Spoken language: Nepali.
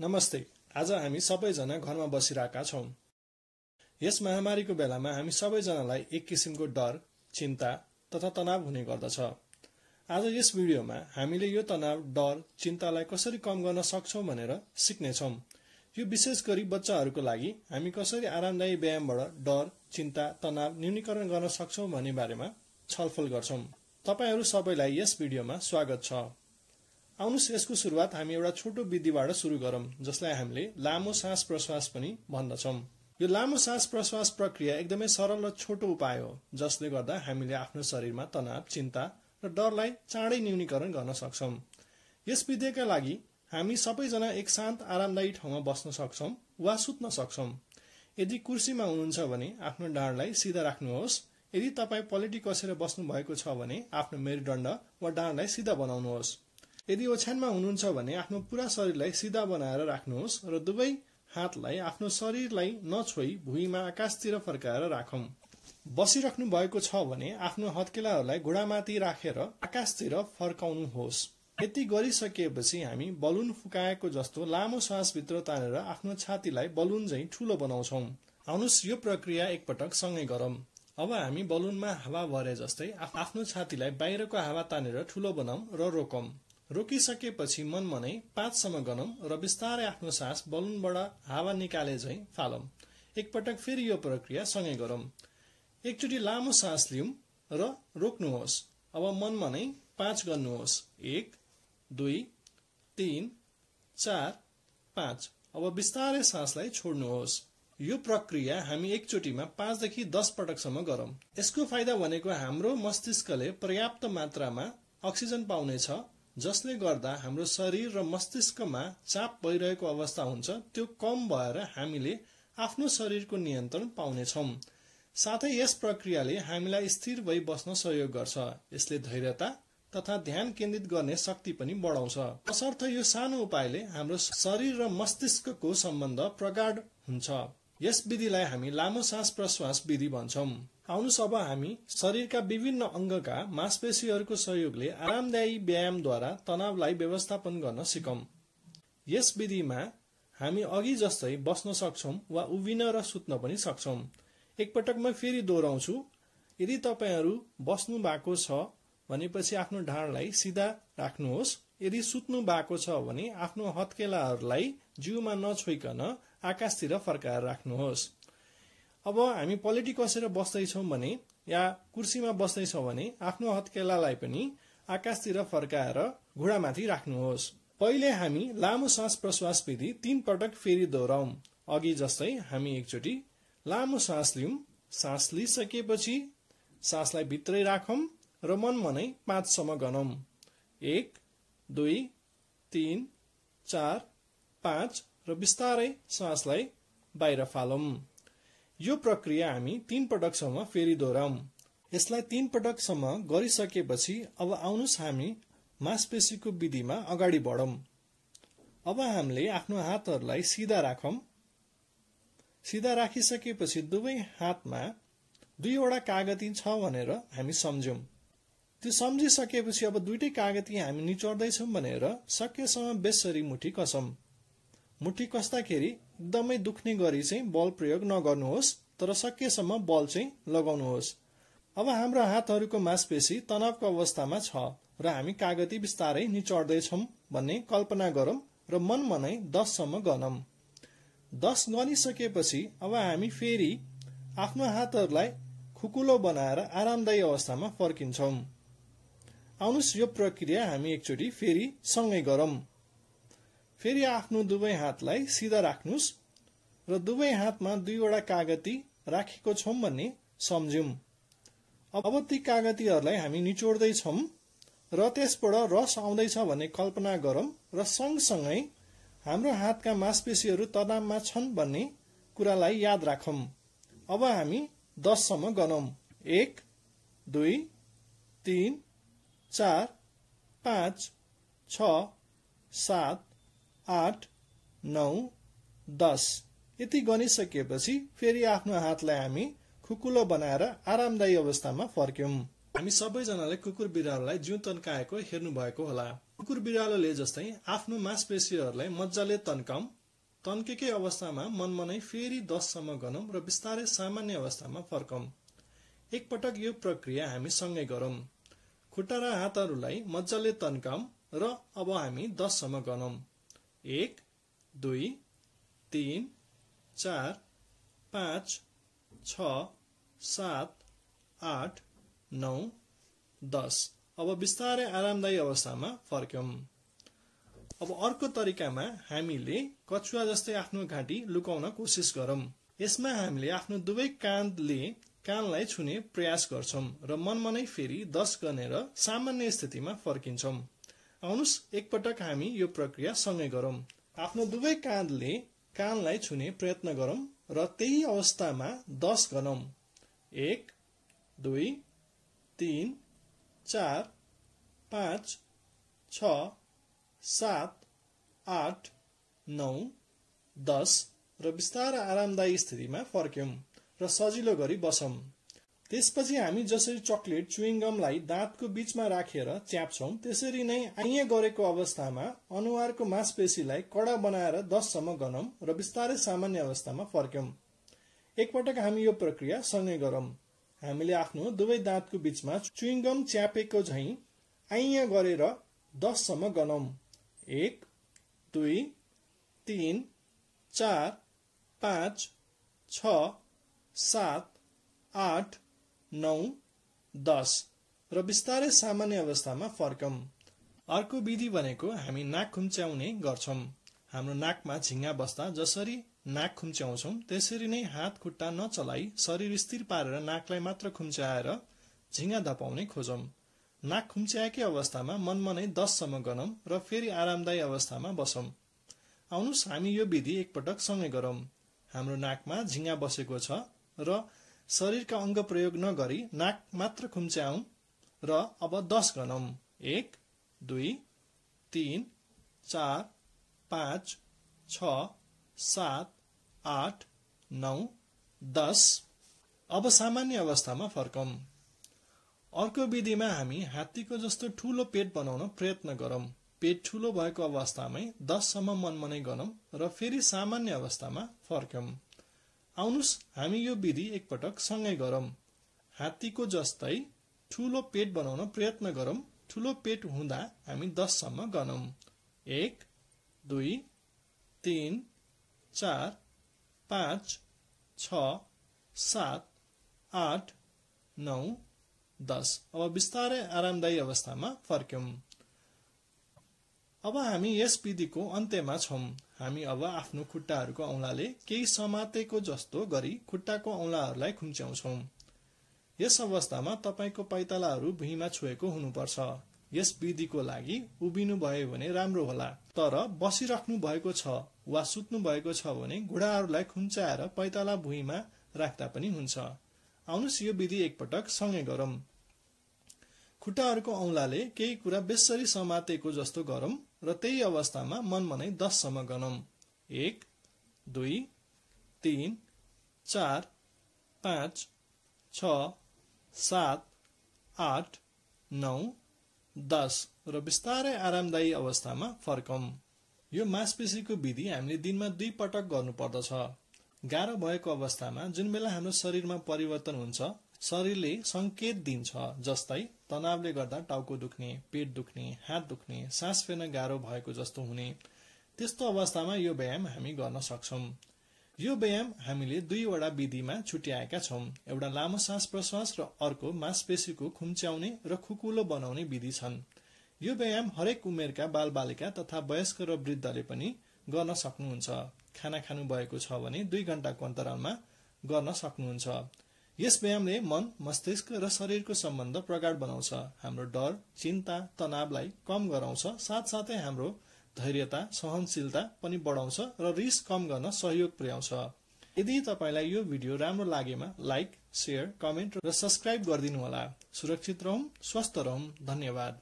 नमस्ते। आज हामी सबैजना घरमा बसिरहेका छौं। यस महामारीको बेलामा हामी सबैजनालाई एक किसिमको डर, चिन्ता तथा तनाव हुने गर्दछ। आज यस भिडियोमा हामीले यो तनाव, डर, चिन्तालाई कसरी कम गर्न सक्छौं भनेर सिक्नेछौं। यो विशेष गरी बच्चाहरूको लागि हामी कसरी आरामदायी व्यायामबाट डर, चिन्ता, तनाव न्यूनीकरण गर्न सक्छौं भन्ने बारेमा छलफल गर्छौं। तपाईहरू सबैलाई यस भिडियोमा स्वागत छ। आउनुस् यसको सुरुवात हामी एउटा छोटो विधिबाट सुरु गरौं, जसलाई हामीले लामो सास प्रश्वास पनि भन्दछौं। यो लामो सास प्रश्वास प्रक्रिया एकदमै सरल र छोटो उपाय हो, जसले गर्दा हामीले आफ्नो शरीरमा तनाव, चिन्ता र डरलाई चाँडै न्यूनीकरण गर्न सक्छौं। यस विधिका लागि हामी सबैजना एक शान्त आरामदायी ठाउँमा बस्न सक्छौं वा सुत्न सक्छौं। यदि कुर्सीमा हुनुहुन्छ भने आफ्नो ढाडलाई सिधा राख्नुहोस्। यदि तपाईँ पलेटी कसेर बस्नु भएको छ भने आफ्नो मेरुदण्ड वा ढाडलाई सिधा बनाउनुहोस्। यदि ओछ्यानमा हुनुहुन्छ भने आफ्नो पूरा शरीरलाई सिधा बनाएर राख्नुहोस् र दुवै हातलाई आफ्नो शरीरलाई नछोई भुइँमा आकाशतिर फर्काएर राखौं। बसिराख्नु भएको छ भने आफ्नो हत्केलाहरूलाई घुँडामाथि राखेर आकाशतिर फर्काउनुहोस्। यति गरिसकेपछि हामी बलुन फुकाएको जस्तो लामो सास भित्र तानेर आफ्नो छातीलाई बलुन झैं ठूलो बनाउँछौं। आउनुस् यो प्रक्रिया एकपटक सँगै गरौं। अब हामी बलुनमा हावा भरे जस्तै आफ्नो छातीलाई बाहिरको हावा तानेर ठूलो बनाऊं र रोकौं। रोकिसकेपछि मनमनै 5 सम्म गनौं र बिस्तारै आफ्नो सास बलुनबाट हावा निकाले झैं फालौं। एकपटक फेरि यो प्रक्रिया सँगै गरौं। एकचोटि लामो सास लिऊं र रोक्नुहोस्। अब मनमनै 5 गर्नुहोस्। 1 2 3 4 5। अब बिस्तारै सासलाई छोड्नुहोस्। यो प्रक्रिया हामी एकचोटिमा 5 देखि 10 पटकसम्म गरौं। यसको फाइदा भनेको हाम्रो मस्तिष्कले पर्याप्त मात्रामा अक्सिजन पाउनेछ, जसले गर्दा हाम्रो शरीर र मस्तिष्कमा चाप भइरहेको अवस्था हुन्छ त्यो कम भएर हामीले आफ्नो शरीरको नियन्त्रण पाउनेछौं। साथै यस प्रक्रियाले हामीलाई स्थिर भई बस्न सहयोग गर्छ। यसले धैर्यता तथा ध्यान केन्द्रित गर्ने शक्ति पनि बढाउँछ। तसर्थ यो सानो उपायले हाम्रो शरीर र मस्तिष्कको सम्बन्ध प्रगाढ हुन्छ। यस विधिलाई हामी लामो सास प्रश्वास विधि भन्छौं। आउनुस् अब हामी शरीरका विभिन्न अंगका मांसपेशीहरूको सहयोगले आरामदायी व्यायामद्वारा तनावलाई व्यवस्थापन गर्न सिकौं। यस विधिमा हामी अघि जस्तै बस्न सक्छौं वा उभिन र सुत्न पनि सक्छौं। एकपटक म फेरि दोहोऱ्याउँछु। यदि तपाईहरू बस्नु भएको छ भनेपछि आफ्नो ढाडलाई सिधा राख्नुहोस्। यदि सुत्नु भएको छ भने आफ्नो हत्केलाहरूलाई जिउमा नछोइकन आकाशतिर फर्काएर राख्नुहोस्। अब हामी पलेटी कसेर बस्दैछौं भने या कुर्सीमा बस्दैछौं भने आफ्नो हत्केलालाई पनि आकाशतिर फर्काएर घुँडामाथि राख्नुहोस्। पहिले हामी लामो सास प्रश्वास विधि 3 पटक फेरि दोहोऱ्याउँ। अघि जस्तै हामी एकचोटि लामो सास लिऊं। सास लिइसकेपछि सासलाई भित्रै राखौं र मनमनै 5 सम्म गनौं। 1 2 3 4 5 र बिस्तारै सासलाई बाहिर फालौं। यो प्रक्रिया हामी 3 पटकसम्म फेरि दोहोऱ्याउँ। यसलाई 3 पटकसम्म गरिसकेपछि अब आउनुस् हामी मांसपेशीको विधिमा अगाडि बढौं। अब हामीले आफ्नो हातहरूलाई सिधा राखौं। सिधा राखिसकेपछि दुवै हातमा 2 वटा कागती छ भनेर हामी सम्झौं। त्यो सम्झिसकेपछि अब दुईटै कागती हामी निचोड्दैछौं भनेर सकेसम्म बेसरी मुठी कसौं। मुठी कस्दाखेरि एकदमै दुख्ने गरी चाहिँ बल प्रयोग नगर्नुहोस्, तर सकेसम्म बल चाहिँ लगाउनुहोस्। अब हाम्रो हातहरूको मांसपेशी तनावको अवस्थामा छ र हामी कागती बिस्तारै निचोड्दैछौं भन्ने कल्पना गरौं र मनमनै 10 सम्म गनौं। 10 गनिसकेपछि अब हामी फेरि आफ्नो हातहरूलाई खुकुलो बनाएर आरामदायी अवस्थामा फर्किन्छौं। आउनुस् यो प्रक्रिया हामी एकचोटि फेरि सँगै गरौं। फेरि आफ्नो दुवै हातलाई सिधा राख्नुस् र दुवै हातमा 2 वटा कागती राखेको छौं भन्ने सम्झौं। अब ती कागतीहरूलाई हामी निचोड्दै छौं र त्यसबाट रस आउँदैछ भन्ने कल्पना गरौं र सँगसँगै हाम्रो हातका मांसपेशीहरू तनावमा छन् भन्ने कुरालाई याद राखौं। अब हामी 10 सम्म गनौं। 1 2 3 4 5 6 7 8 9 10। यति गनिसकेपछि फेरि आफ्नो हातलाई हामी खुकुलो बनाएर आरामदायी अवस्थामा फर्क्यौं। हामी सबैजनाले कुकुर बिरालोलाई जिउ तन्काएको हेर्नु भएको होला। कुकुर बिरालोले जस्तै आफ्नो मांसपेशीहरूलाई मज्जाले तन्केकै अवस्थामा मनमनै फेरि 10 सम्म गनौं र बिस्तारै सामान्य अवस्थामा फर्कौं। एकपटक यो प्रक्रिया हामी सँगै गरौं। खुट्टा र हातहरूलाई मज्जाले तन्काऊं र अब हामी 10 सम्म गनौं। 1 2 3 4 5 6 7 8 9 10। अब बिस्तारै आरामदायी अवस्थामा फर्क्यौं। अब अर्को तरिकामा हामीले कछुवा जस्तै आफ्नो घाँटी लुकाउन कोसिस गरौं। यसमा हामीले आफ्नो दुवै कानलाई छुने प्रयास गर्छौं र मनमनै फेरि 10 गनेर सामान्य स्थितिमा फर्किन्छौं। आउनुस् एकपटक हामी यो प्रक्रिया सँगै गरौं। आफ्नो दुवै कानलाई छुने प्रयत्न गरौं र त्यही अवस्थामा 10 गनौं। 1 2 3 4 5 6 7 8 9 10 र बिस्तारै आरामदायी स्थितिमा फर्क्यौं र सजिलो गरी बसौं। त्यसपछि हामी जसरी चकलेट च्युइङगमलाई दाँतको बीचमा राखेर च्याप्छौं त्यसरी नै आइए गरेको अवस्थामा अनुहारको मांसपेशीलाई कडा बनाएर 10 सम्म गनौं र बिस्तारै सामान्य अवस्थामा फर्क्यौं। एकपटक हामी यो प्रक्रिया सँगै गरौं। हामीले आफ्नो दुवै दाँतको बीचमा च्युइङगम च्यापेको झैं आइए गरेर 10 सम्म गनौं। 1 2 3 4 5 6 7 8 9 10 र बिस्तारै सामान्य अवस्थामा फर्कौं। अर्को विधि भनेको हामी नाक खुम्च्याउने गर्छौं। हाम्रो नाकमा झिङ्गा बस्दा जसरी नाक खुम्च्याउँछौं त्यसरी नै हात खुट्टा नचलाई शरीर स्थिर पारेर नाकलाई मात्र खुम्च्याएर झिङ्गा धपाउने खोजौं। नाक खुम्च्याएकै अवस्थामा मनमनै 10 सम्म गनौं र फेरि आरामदायी अवस्थामा बसौं। आउनुस् हामी यो विधि एकपटक सँगै गरौं। हाम्रो नाकमा झिङ्गा बसेको छ र शरीरका अङ्ग प्रयोग नगरी नाक मात्र खुम्च्याऊं र अब 10 गनौं। 1 2 3 4 5 6 7 8 9 10। अब सामान्य अवस्थामा फर्कौं। अर्को विधिमा हामी हात्तीको जस्तो ठूलो पेट बनाउन प्रयत्न गरौं। पेट ठूलो भएको अवस्थामै 10 सम्म मनमनै गनौं र फेरि सामान्य अवस्थामा फर्क्यौं। आउनुस् हामी यो विधि एकपटक सँगै गरौं। हात्तीको जस्तै ठूलो पेट बनाउन प्रयत्न गरौं। ठूलो पेट हुँदा हामी 10 सम्म गनौं। 1 2 3 4 5 6 7 8 9 10। अब बिस्तारै आरामदायी अवस्थामा फर्क्यौं। अब हामी यस विधिको अन्त्यमा छौं। हामी अब आफ्नो खुट्टाहरूको औंलाले केही समातेको जस्तो गरी खुट्टाको औंलाहरूलाई खुम्च्याउँछौं। यस अवस्थामा तपाईको पाइतालाहरू भुइँमा छोएको हुनुपर्छ। यस विधिको लागि उभिनु भयो भने राम्रो होला। तर बसिराख्नु भएको छ वा सुत्नु भएको छ भने घुँडाहरूलाई खुम्च्याएर पाइताला भुइँमा राख्दा पनि हुन्छ। आउनुस् यो विधि एकपटक सँगै गरौं। खुट्टाहरूको औंलाले केही कुरा बेसरी समातेको जस्तो गरौं र त्यही अवस्थामा मनमनै 10 सम्म गनौं। 1 2 3 4 5 6 7 8 9 10 र बिस्तारै आरामदायी अवस्थामा फर्कौं। यो मांसपेशीको विधि हामीले दिनमा 2 पटक गर्नुपर्दछ। गाह्रो भएको अवस्थामा जुन बेला हाम्रो शरीरमा परिवर्तन हुन्छ शरीरले संकेत दिन्छ, जस्तै तनावले गर्दा टाउको दुख्ने, पेट दुख्ने, हात दुख्ने, सास फेर्न गाह्रो भएको जस्तो हुने, त्यस्तो अवस्थामा यो व्यायाम हामी गर्न सक्छौं। यो व्यायाम हामीले 2 वटा विधिमा छुट्याएका छौं। एउटा लामो सास प्रश्वास र अर्को मांसपेशीको खुम्च्याउने र खुकुलो बनाउने विधि छन्। यो व्यायाम हरेक उमेरका बालबालिका तथा वयस्क र वृद्धले पनि गर्न सक्नुहुन्छ। खाना खानु भएको छ भने 2 घण्टाको अन्तरालमा गर्न सक्नुहुन्छ। यस व्यायामले मन, मस्तिष्क र शरीरको सम्बन्ध प्रगाढ बनाउँछ, हाम्रो डर, चिन्ता, तनावलाई कम गराउँछ, साथसाथै हाम्रो धैर्यता, सहनशीलता पनि बढाउँछ र रिस कम गर्न सहयोग पुर्याउँछ। यदि तपाईलाई यो भिडियो राम्रो लागेमा लाइक, शेयर, कमेन्ट र सब्स्क्राइब गरिदिनु होला। सुरक्षित रहौं, स्वस्थ रहौं। धन्यवाद।